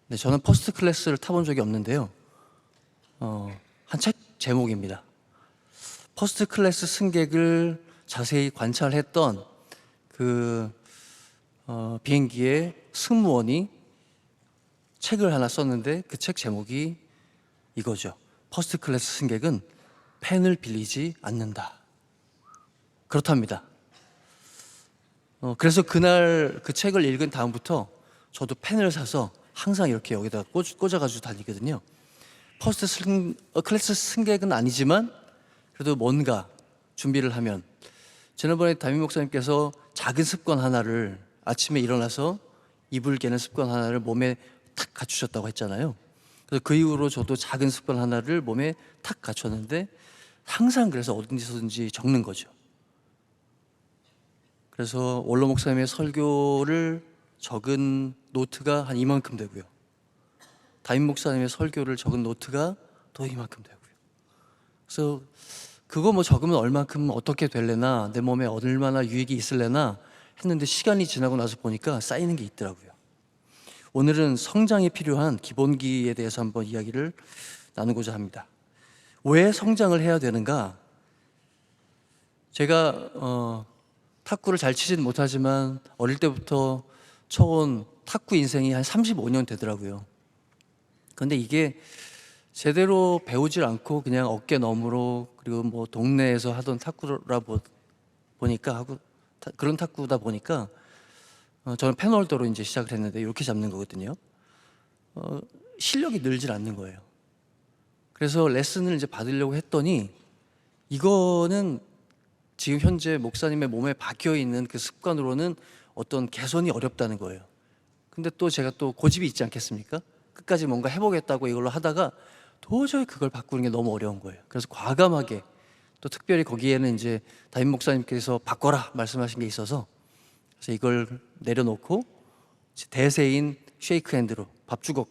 네, 저는 퍼스트 클래스를 타본 적이 없는데요. 한 책 제목입니다. 퍼스트 클래스 승객을 자세히 관찰했던 그 비행기의 승무원이 책을 하나 썼는데 그 책 제목이 이거죠. 퍼스트 클래스 승객은 펜을 빌리지 않는다. 그렇답니다. 그래서 그날 그 책을 읽은 다음부터 저도 펜을 사서 항상 이렇게 여기다 꽂아가지고 다니거든요. 퍼스트 클래스 승객은 아니지만 그래도 뭔가 준비를 하면, 지난번에 담임 목사님께서 작은 습관 하나를, 아침에 일어나서 이불 개는 습관 하나를 몸에 탁 갖추셨다고 했잖아요. 그래서 그 이후로 저도 작은 습관 하나를 몸에 탁 갖췄는데 항상 그래서 어디서든지 적는 거죠. 그래서 원로 목사님의 설교를 적은 노트가 한 이만큼 되고요. 담임 목사님의 설교를 적은 노트가 또 이만큼 되고요. 그래서 그거 뭐 적으면 얼만큼 어떻게 될래나, 내 몸에 얼마나 유익이 있을래나 했는데 시간이 지나고 나서 보니까 쌓이는 게 있더라고요. 오늘은 성장이 필요한 기본기에 대해서 한번 이야기를 나누고자 합니다. 왜 성장을 해야 되는가? 제가 탁구를 잘 치지는 못하지만 어릴 때부터 쳐온 탁구 인생이 한 35년 되더라고요. 근데 이게 제대로 배우질 않고 그냥 어깨 너머로, 그리고 뭐 동네에서 하던 탁구라 보니까 그런 탁구다 보니까 저는 펜홀더로 이제 시작을 했는데 이렇게 잡는 거거든요. 실력이 늘질 않는 거예요. 그래서 레슨을 이제 받으려고 했더니 이거는 지금 현재 목사님의 몸에 박혀 있는 그 습관으로는 어떤 개선이 어렵다는 거예요. 근데 또 제가 또 고집이 있지 않겠습니까? 끝까지 뭔가 해보겠다고 이걸로 하다가 도저히 그걸 바꾸는 게 너무 어려운 거예요. 그래서 과감하게, 또 특별히 거기에는 이제 담임 목사님께서 바꿔라 말씀하신 게 있어서, 그래서 이걸 내려놓고 대세인 쉐이크 핸드로, 밥주걱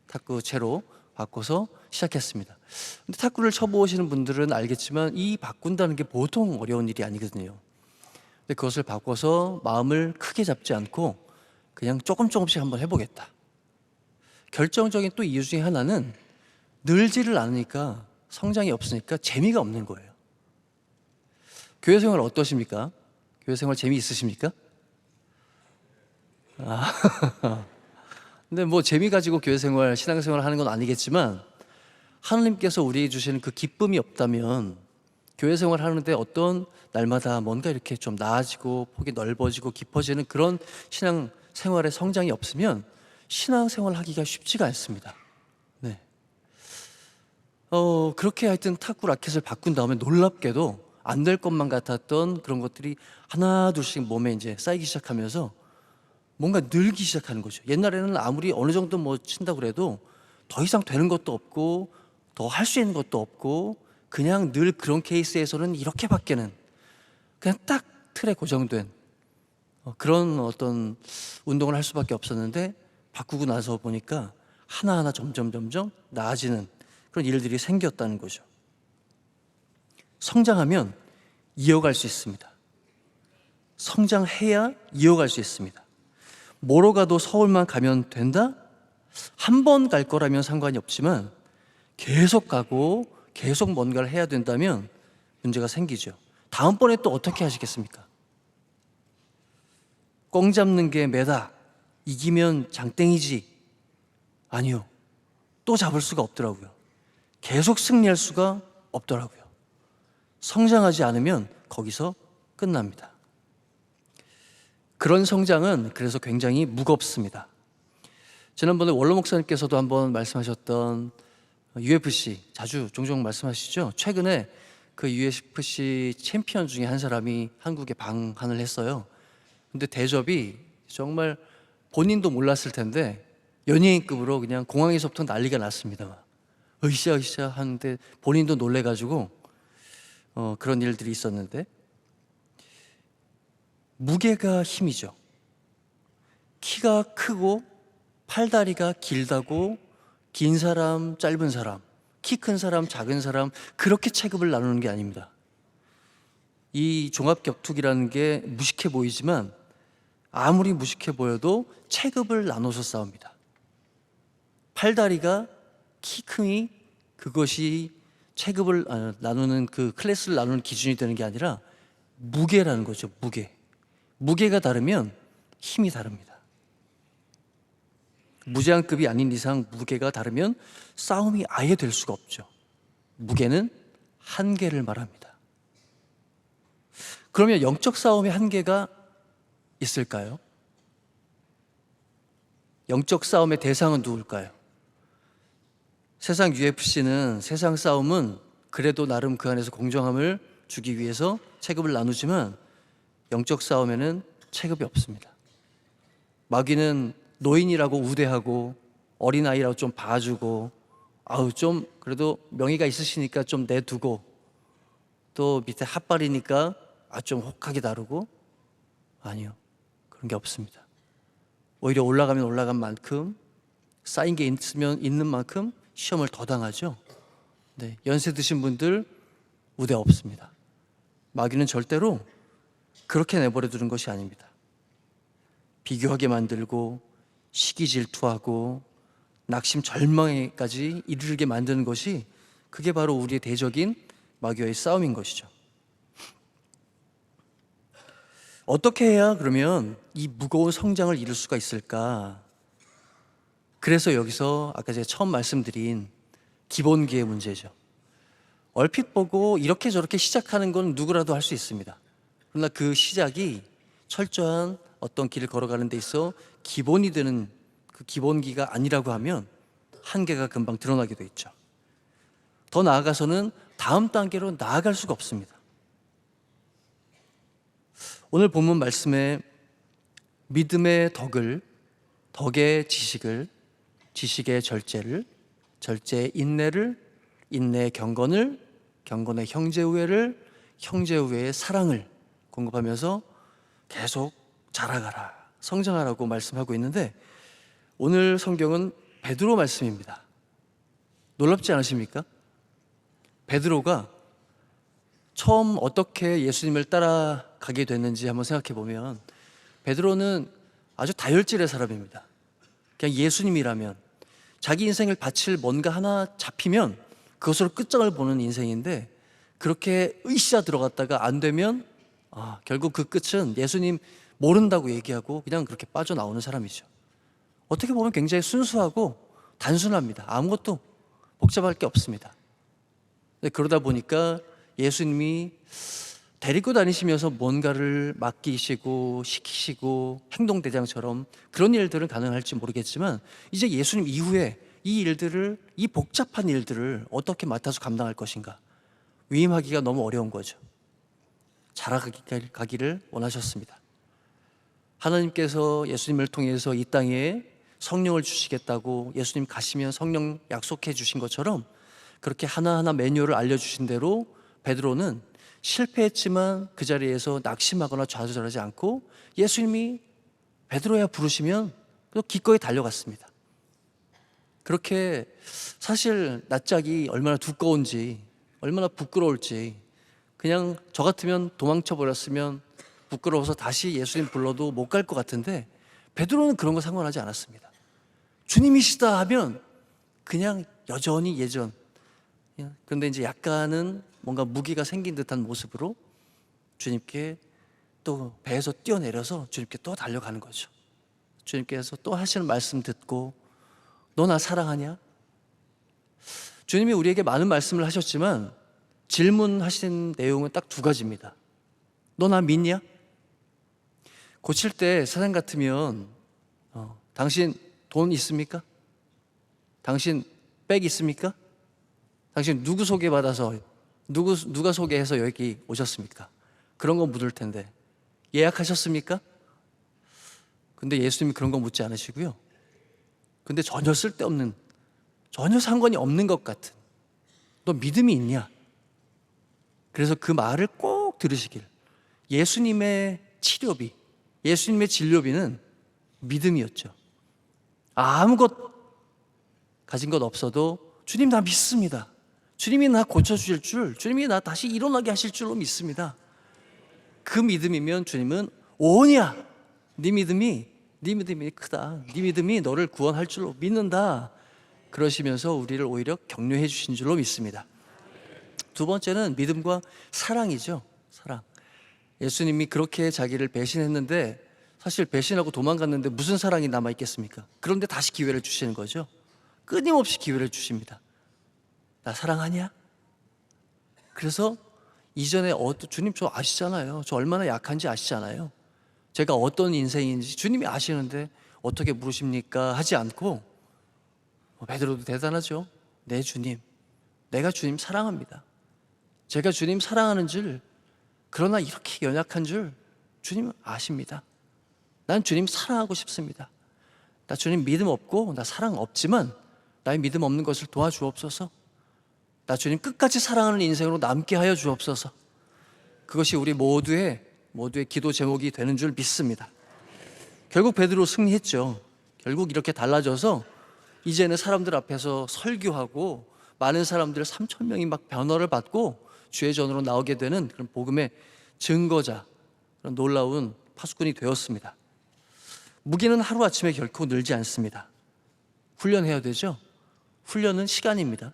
탁구채로 바꿔서 시작했습니다. 근데 탁구를 쳐보시는 분들은 알겠지만 이 바꾼다는 게 보통 어려운 일이 아니거든요. 근데 그것을 바꿔서 마음을 크게 잡지 않고 그냥 조금씩 한번 해보겠다. 결정적인 또 이유 중에 하나는 늘지를 않으니까, 성장이 없으니까 재미가 없는 거예요. 교회 생활 어떠십니까? 교회 생활 재미있으십니까? 근데 뭐 재미 가지고 교회 생활, 신앙생활 하는 건 아니겠지만 하나님께서 우리에게 주시는 그 기쁨이 없다면 교회 생활 하는데 어떤 날마다 뭔가 이렇게 좀 나아지고 폭이 넓어지고 깊어지는 그런 신앙 생활의 성장이 없으면 신앙 생활 하기가 쉽지가 않습니다. 네. 그렇게 하여튼 탁구 라켓을 바꾼 다음에 놀랍게도 안 될 것만 같았던 그런 것들이 하나 둘씩 몸에 이제 쌓이기 시작하면서 뭔가 늘기 시작하는 거죠. 옛날에는 아무리 어느 정도 뭐 친다고 그래도 더 이상 되는 것도 없고 더 할 수 있는 것도 없고, 그냥 늘 그런 케이스에서는 이렇게밖에는, 그냥 딱 틀에 고정된 그런 어떤 운동을 할 수밖에 없었는데, 바꾸고 나서 보니까 하나하나 점점 나아지는 그런 일들이 생겼다는 거죠. 성장하면 이어갈 수 있습니다. 성장해야 이어갈 수 있습니다. 뭐로 가도 서울만 가면 된다? 한 번 갈 거라면 상관이 없지만 계속 가고 계속 뭔가를 해야 된다면 문제가 생기죠. 다음번에 또 어떻게 하시겠습니까? 꽝 잡는 게 매다, 이기면 장땡이지. 아니요. 또 잡을 수가 없더라고요. 계속 승리할 수가 없더라고요. 성장하지 않으면 거기서 끝납니다. 그런 성장은 그래서 굉장히 무겁습니다. 지난번에 원로 목사님께서도 한번 말씀하셨던 UFC, 종종 말씀하시죠. 최근에 그 UFC 챔피언 중에 한 사람이 한국에 방한을 했어요. 근데 대접이 정말 본인도 몰랐을 텐데 연예인급으로 그냥 공항에서부터 난리가 났습니다. 으쌰 하는데 본인도 놀래가지고 그런 일들이 있었는데, 무게가 힘이죠. 키가 크고 팔다리가 길다고 긴 사람, 짧은 사람, 키 큰 사람, 작은 사람, 그렇게 체급을 나누는 게 아닙니다. 이 종합격투기라는 게 무식해 보이지만 아무리 무식해 보여도 체급을 나눠서 싸웁니다. 팔다리가 키 크니 그것이 체급을 나누는 그 클래스를 나누는 기준이 되는 게 아니라 무게라는 거죠. 무게가 다르면 힘이 다릅니다. 무제한급이 아닌 이상 무게가 다르면 싸움이 아예 될 수가 없죠. 무게는 한계를 말합니다. 그러면 영적 싸움의 한계가 있을까요? 영적 싸움의 대상은 누굴까요? 세상 UFC는 세상 싸움은 그래도 나름 그 안에서 공정함을 주기 위해서 체급을 나누지만 영적 싸움에는 체급이 없습니다. 마귀는 노인이라고 우대하고 어린아이라고 좀 봐주고 좀 그래도 명의가 있으시니까 좀 내두고 또 밑에 핫발이니까 좀 혹하게 다루고 아니요. 그런 게 없습니다. 오히려 올라가면 올라간 만큼 쌓인 게 있으면 있는 만큼 시험을 더 당하죠. 네, 연세 드신 분들 우대 없습니다. 마귀는 절대로 그렇게 내버려 두는 것이 아닙니다. 비교하게 만들고 시기 질투하고 낙심 절망에까지 이르게 만드는 것이 그게 바로 우리의 대적인 마귀와의 싸움인 것이죠. 어떻게 해야 그러면 이 무거운 성장을 이룰 수가 있을까? 그래서 여기서 아까 제가 처음 말씀드린 기본기의 문제죠. 얼핏 보고 이렇게 저렇게 시작하는 건 누구라도 할 수 있습니다. 그러나 그 시작이 철저한 어떤 길을 걸어가는 데 있어 기본이 되는 그 기본기가 아니라고 하면 한계가 금방 드러나게 돼 있죠. 더 나아가서는 다음 단계로 나아갈 수가 없습니다. 오늘 본문 말씀에 믿음의 덕을, 덕의 지식을, 지식의 절제를, 절제의 인내를, 인내의 경건을, 경건의 형제우애를, 형제우애의 사랑을 공급하면서 계속 자라가라, 성장하라고 말씀하고 있는데 오늘 성경은 베드로 말씀입니다. 놀랍지 않으십니까? 베드로가 처음 어떻게 예수님을 따라가게 됐는지 한번 생각해 보면 베드로는 아주 다혈질의 사람입니다. 그냥 예수님이라면 자기 인생을 바칠 뭔가 하나 잡히면 그것으로 끝장을 보는 인생인데 그렇게 으쌰 들어갔다가 안 되면 결국 그 끝은 예수님 모른다고 얘기하고 그냥 그렇게 빠져나오는 사람이죠. 어떻게 보면 굉장히 순수하고 단순합니다. 아무것도 복잡할 게 없습니다. 그러다 보니까 예수님이 데리고 다니시면서 뭔가를 맡기시고 시키시고 행동대장처럼 그런 일들은 가능할지 모르겠지만 이제 예수님 이후에 이 일들을, 이 복잡한 일들을 어떻게 맡아서 감당할 것인가 위임하기가 너무 어려운 거죠. 자라가기를 원하셨습니다. 하나님께서 예수님을 통해서 이 땅에 성령을 주시겠다고 예수님 가시면 성령 약속해 주신 것처럼 그렇게 하나하나 매뉴얼을 알려주신 대로 베드로는 실패했지만 그 자리에서 낙심하거나 좌절하지 않고 예수님이 베드로야 부르시면 또 기꺼이 달려갔습니다. 그렇게 사실 낯짝이 얼마나 두꺼운지 얼마나 부끄러울지 그냥 저 같으면 도망쳐 버렸으면 부끄러워서 다시 예수님 불러도 못 갈 것 같은데 베드로는 그런 거 상관하지 않았습니다. 주님이시다 하면 그냥 여전히 예전. 그런데 이제 약간은 뭔가 무기가 생긴 듯한 모습으로 주님께 또 배에서 뛰어내려서 주님께 또 달려가는 거죠. 주님께서 또 하시는 말씀 듣고 너 나 사랑하냐? 주님이 우리에게 많은 말씀을 하셨지만 질문하신 내용은 딱 두 가지입니다. 너 나 믿냐? 고칠 때 세상 같으면 당신 돈 있습니까? 당신 백 있습니까? 당신 누구 소개받아서 누가 소개해서 여기 오셨습니까? 그런 거 묻을 텐데 예약하셨습니까? 근데 예수님이 그런 거 묻지 않으시고요. 근데 전혀 쓸데없는, 전혀 상관이 없는 것 같은 너 믿음이 있냐? 그래서 그 말을 꼭 들으시길. 예수님의 치료비, 예수님의 진료비는 믿음이었죠. 아무것 가진 것 없어도 주님 나 믿습니다. 주님이 나 고쳐주실 줄, 주님이 나 다시 일어나게 하실 줄로 믿습니다. 그 믿음이면 주님은 오냐? 네 믿음이 크다. 네 믿음이 너를 구원할 줄로 믿는다. 그러시면서 우리를 오히려 격려해 주신 줄로 믿습니다. 두 번째는 믿음과 사랑이죠. 사랑. 예수님이 그렇게 자기를 배신했는데 사실 배신하고 도망갔는데 무슨 사랑이 남아있겠습니까? 그런데 다시 기회를 주시는 거죠. 끊임없이 기회를 주십니다. 나 사랑하냐? 그래서 이전에 주님 저 아시잖아요. 저 얼마나 약한지 아시잖아요. 제가 어떤 인생인지 주님이 아시는데 어떻게 물으십니까? 하지 않고 베드로도 대단하죠. 내 주님, 내가 주님 사랑합니다. 제가 주님 사랑하는 줄, 그러나 이렇게 연약한 줄 주님은 아십니다. 난 주님 사랑하고 싶습니다. 나 주님 믿음 없고 나 사랑 없지만 나의 믿음 없는 것을 도와주옵소서. 나 주님 끝까지 사랑하는 인생으로 남게 하여 주옵소서. 그것이 우리 모두의 기도 제목이 되는 줄 믿습니다. 결국 베드로 승리했죠. 결국 이렇게 달라져서 이제는 사람들 앞에서 설교하고 많은 사람들 3,000명이 막 변화를 받고 주의 전으로 나오게 되는 그런 복음의 증거자, 그런 놀라운 파수꾼이 되었습니다. 무기는 하루아침에 결코 늘지 않습니다. 훈련해야 되죠. 훈련은 시간입니다.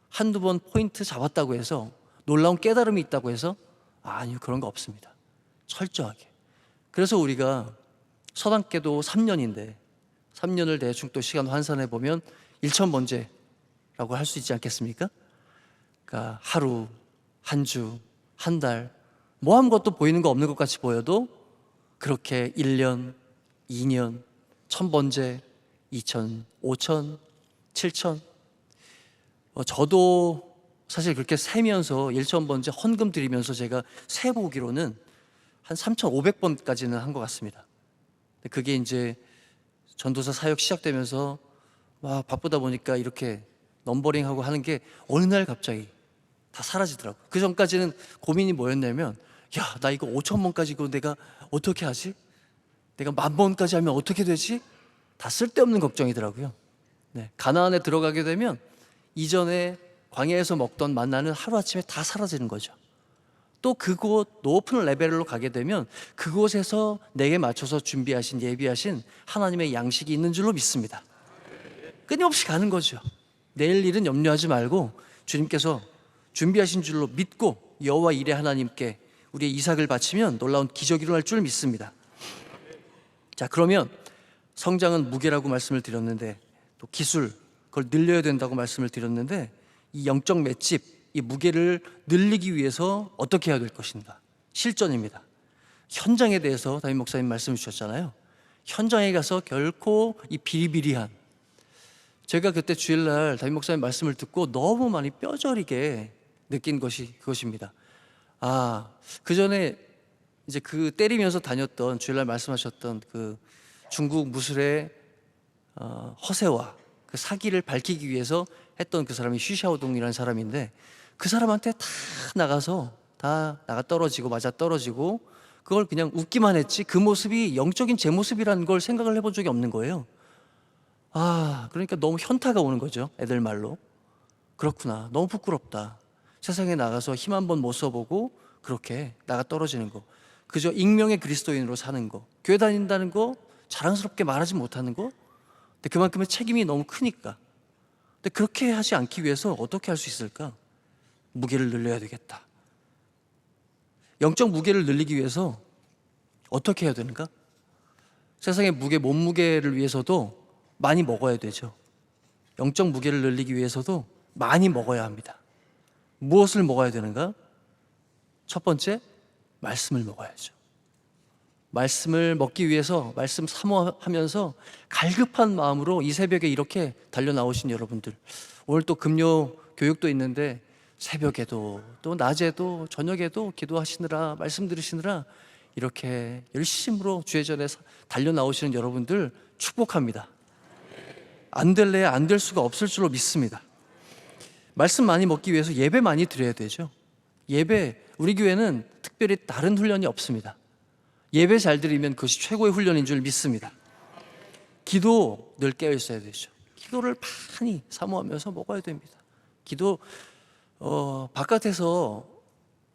한두 번 포인트 잡았다고 해서 놀라운 깨달음이 있다고 해서 아니요, 그런 거 없습니다. 철저하게. 그래서 우리가 서당계도 3년인데 3년을 대충 또 시간 환산해 보면 1,000번째라고 할 수 있지 않겠습니까? 그러니까 하루, 한 주, 한 달, 뭐 아무것도 보이는 거 없는 것 같이 보여도 그렇게 1년, 2년, 1,000번째, 2,000, 5,000, 7,000. 저도 사실 그렇게 세면서 1,000번째 헌금 드리면서 제가 세보기로는 한 3,500번까지는 한 것 같습니다. 그게 이제 전도사 사역 시작되면서 막 바쁘다 보니까 이렇게 넘버링하고 하는 게 어느 날 갑자기 다 사라지더라고요. 그 전까지는 고민이 뭐였냐면, 야, 나 이거 5,000번까지 이거 내가 어떻게 하지? 내가 10,000번까지 하면 어떻게 되지? 다 쓸데없는 걱정이더라고요. 네, 가나안에 들어가게 되면 이전에 광야에서 먹던 만나는 하루아침에 다 사라지는 거죠. 또 그곳 높은 레벨로 가게 되면 그곳에서 내게 맞춰서 준비하신, 예비하신 하나님의 양식이 있는 줄로 믿습니다. 끊임없이 가는 거죠. 내일 일은 염려하지 말고 주님께서 준비하신 줄로 믿고 여호와 이레 하나님께 우리의 이삭을 바치면 놀라운 기적이 일어날 줄 믿습니다. 자, 그러면 성장은 무게라고 말씀을 드렸는데, 또 기술, 그걸 늘려야 된다고 말씀을 드렸는데, 이 영적 맷집, 이 무게를 늘리기 위해서 어떻게 해야 될 것인가? 실전입니다. 현장에 대해서 담임 목사님 말씀을 주셨잖아요. 현장에 가서 결코 이 비리비리한, 제가 그때 주일날 담임 목사님 말씀을 듣고 너무 많이 뼈저리게 느낀 것이 그것입니다. 그 전에 이제 그 때리면서 다녔던, 주일날 말씀하셨던 그 중국 무술의 허세와 그 사기를 밝히기 위해서 했던 그 사람이 쉬샤오동이라는 사람인데, 그 사람한테 다 나가서 다 나가 떨어지고 맞아 떨어지고 그걸 그냥 웃기만 했지 그 모습이 영적인 제 모습이라는 걸 생각을 해본 적이 없는 거예요. 그러니까 너무 현타가 오는 거죠. 애들 말로. 그렇구나, 너무 부끄럽다. 세상에 나가서 힘 한번 못 써보고 그렇게 나가 떨어지는 거, 그저 익명의 그리스도인으로 사는 거, 교회 다닌다는 거 자랑스럽게 말하지 못하는 거, 근데 그만큼의 책임이 너무 크니까. 근데 그렇게 하지 않기 위해서 어떻게 할 수 있을까? 무게를 늘려야 되겠다. 영적 무게를 늘리기 위해서 어떻게 해야 되는가? 세상의 몸무게를 위해서도 많이 먹어야 되죠. 영적 무게를 늘리기 위해서도 많이 먹어야 합니다. 무엇을 먹어야 되는가? 첫 번째, 말씀을 먹어야죠. 말씀을 먹기 위해서 말씀 사모하면서 갈급한 마음으로 이 새벽에 이렇게 달려 나오신 여러분들, 오늘 또 금요 교육도 있는데 새벽에도 또 낮에도 저녁에도 기도하시느라 말씀 들으시느라 이렇게 열심으로 주의 전에 달려 나오시는 여러분들 축복합니다. 안 될래야 안 될 수가 없을 줄로 믿습니다. 말씀 많이 먹기 위해서 예배 많이 드려야 되죠. 예배, 우리 교회는 특별히 다른 훈련이 없습니다. 예배 잘 드리면 그것이 최고의 훈련인 줄 믿습니다. 기도 늘 깨어 있어야 되죠. 기도를 많이 사모하면서 먹어야 됩니다. 기도 바깥에서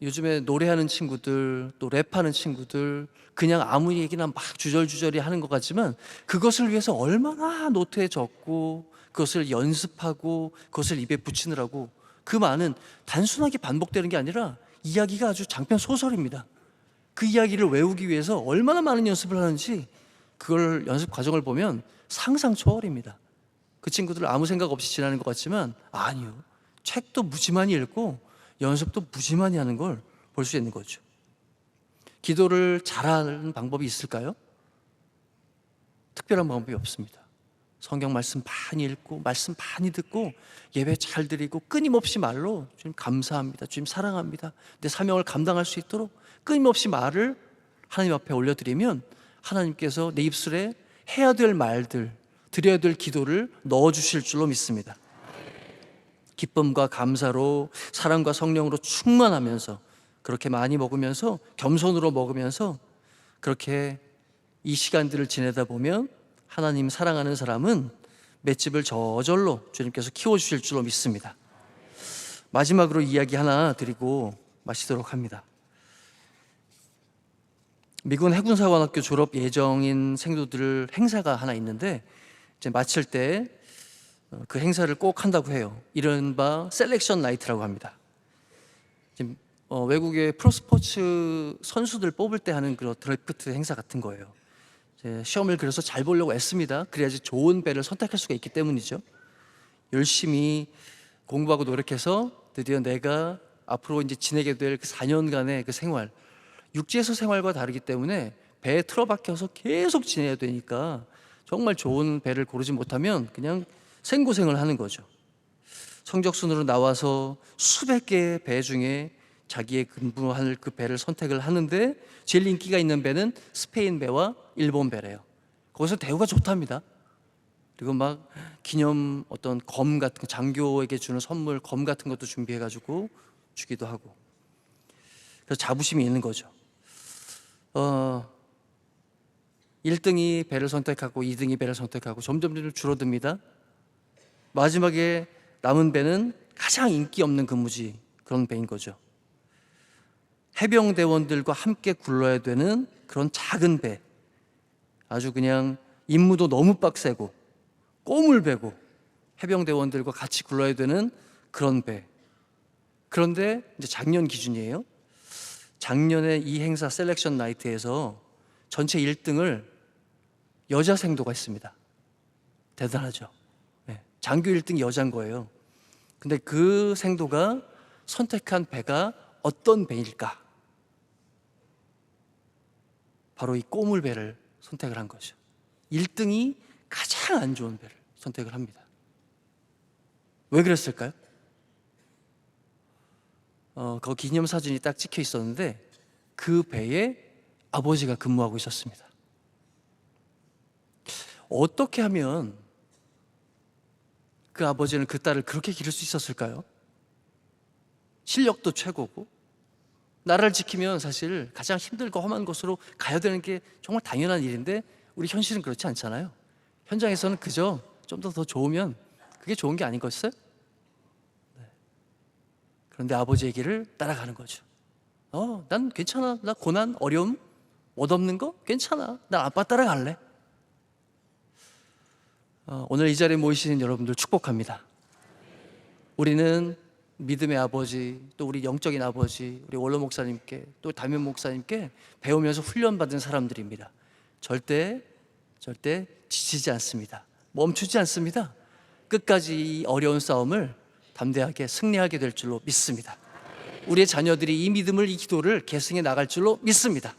요즘에 노래하는 친구들, 또 랩하는 친구들, 그냥 아무 얘기나 막 주절주절이 하는 것 같지만 그것을 위해서 얼마나 노트에 적고 그것을 연습하고 그것을 입에 붙이느라고, 그 말은 단순하게 반복되는 게 아니라 이야기가 아주 장편 소설입니다. 그 이야기를 외우기 위해서 얼마나 많은 연습을 하는지, 그걸 연습 과정을 보면 상상 초월입니다. 그 친구들 아무 생각 없이 지나는 것 같지만 아니요, 책도 무지만히 읽고 연습도 무지만히 하는 걸 볼 수 있는 거죠. 기도를 잘하는 방법이 있을까요? 특별한 방법이 없습니다. 성경 말씀 많이 읽고 말씀 많이 듣고 예배 잘 드리고 끊임없이 말로 주님 감사합니다, 주님 사랑합니다, 내 사명을 감당할 수 있도록 끊임없이 말을 하나님 앞에 올려드리면 하나님께서 내 입술에 해야 될 말들, 드려야 될 기도를 넣어주실 줄로 믿습니다. 기쁨과 감사로 사랑과 성령으로 충만하면서 그렇게 많이 먹으면서 겸손으로 먹으면서 그렇게 이 시간들을 지내다 보면 하나님 사랑하는 사람은 맷집을 저절로 주님께서 키워주실 줄로 믿습니다. 마지막으로 이야기 하나 드리고 마치도록 합니다. 미군 해군사관학교 졸업 예정인 생도들 행사가 하나 있는데, 이제 마칠 때 그 행사를 꼭 한다고 해요. 이른바 셀렉션 나이트라고 합니다. 지금 외국의 프로스포츠 선수들 뽑을 때 하는 그런 드래프트 행사 같은 거예요. 시험을 그래서 잘 보려고 애씁니다. 그래야지 좋은 배를 선택할 수가 있기 때문이죠. 열심히 공부하고 노력해서 드디어 내가 앞으로 이제 지내게 될 그 4년간의 그 생활, 육지에서 생활과 다르기 때문에 배에 틀어박혀서 계속 지내야 되니까 정말 좋은 배를 고르지 못하면 그냥 생고생을 하는 거죠. 성적순으로 나와서 수백 개의 배 중에 자기의 근무할 그 배를 선택을 하는데 제일 인기가 있는 배는 스페인 배와 일본 배래요. 거기서 대우가 좋답니다. 그리고 막 기념 어떤 검 같은 거, 장교에게 주는 선물 검 같은 것도 준비해가지고 주기도 하고, 그래서 자부심이 있는 거죠. 1등이 배를 선택하고 2등이 배를 선택하고 점점 줄어듭니다. 마지막에 남은 배는 가장 인기 없는 근무지, 그런 배인 거죠. 해병대원들과 함께 굴러야 되는 그런 작은 배, 아주 그냥 임무도 너무 빡세고 꼬물배고 해병대원들과 같이 굴러야 되는 그런 배. 그런데 이제 작년 기준이에요. 작년에 이 행사 셀렉션 나이트에서 전체 1등을 여자 생도가 했습니다. 대단하죠. 장교 1등이 여자인 거예요. 근데 그 생도가 선택한 배가 어떤 배일까? 바로 이 꼬물배를 선택을 한 거죠. 1등이 가장 안 좋은 배를 선택을 합니다. 왜 그랬을까요? 거기 기념사진이 딱 찍혀 있었는데 그 배에 아버지가 근무하고 있었습니다. 어떻게 하면 그 아버지는 그 딸을 그렇게 기를 수 있었을까요? 실력도 최고고 나라를 지키면 사실 가장 힘들고 험한 곳으로 가야 되는 게 정말 당연한 일인데 우리 현실은 그렇지 않잖아요. 현장에서는 그저 좀 더 좋으면 그게 좋은 게 아니겠어요? 그런데 아버지의 길을 따라가는 거죠. 난 괜찮아. 나 고난, 어려움, 멋없는 거 괜찮아. 나 아빠 따라갈래. 오늘 이 자리에 모이신 여러분들 축복합니다. 우리는 믿음의 아버지, 또 우리 영적인 아버지, 우리 원로 목사님께, 또 담임 목사님께 배우면서 훈련받은 사람들입니다. 절대 지치지 않습니다. 멈추지 않습니다. 끝까지 이 어려운 싸움을 담대하게 승리하게 될 줄로 믿습니다. 우리의 자녀들이 이 믿음을, 이 기도를 계승해 나갈 줄로 믿습니다.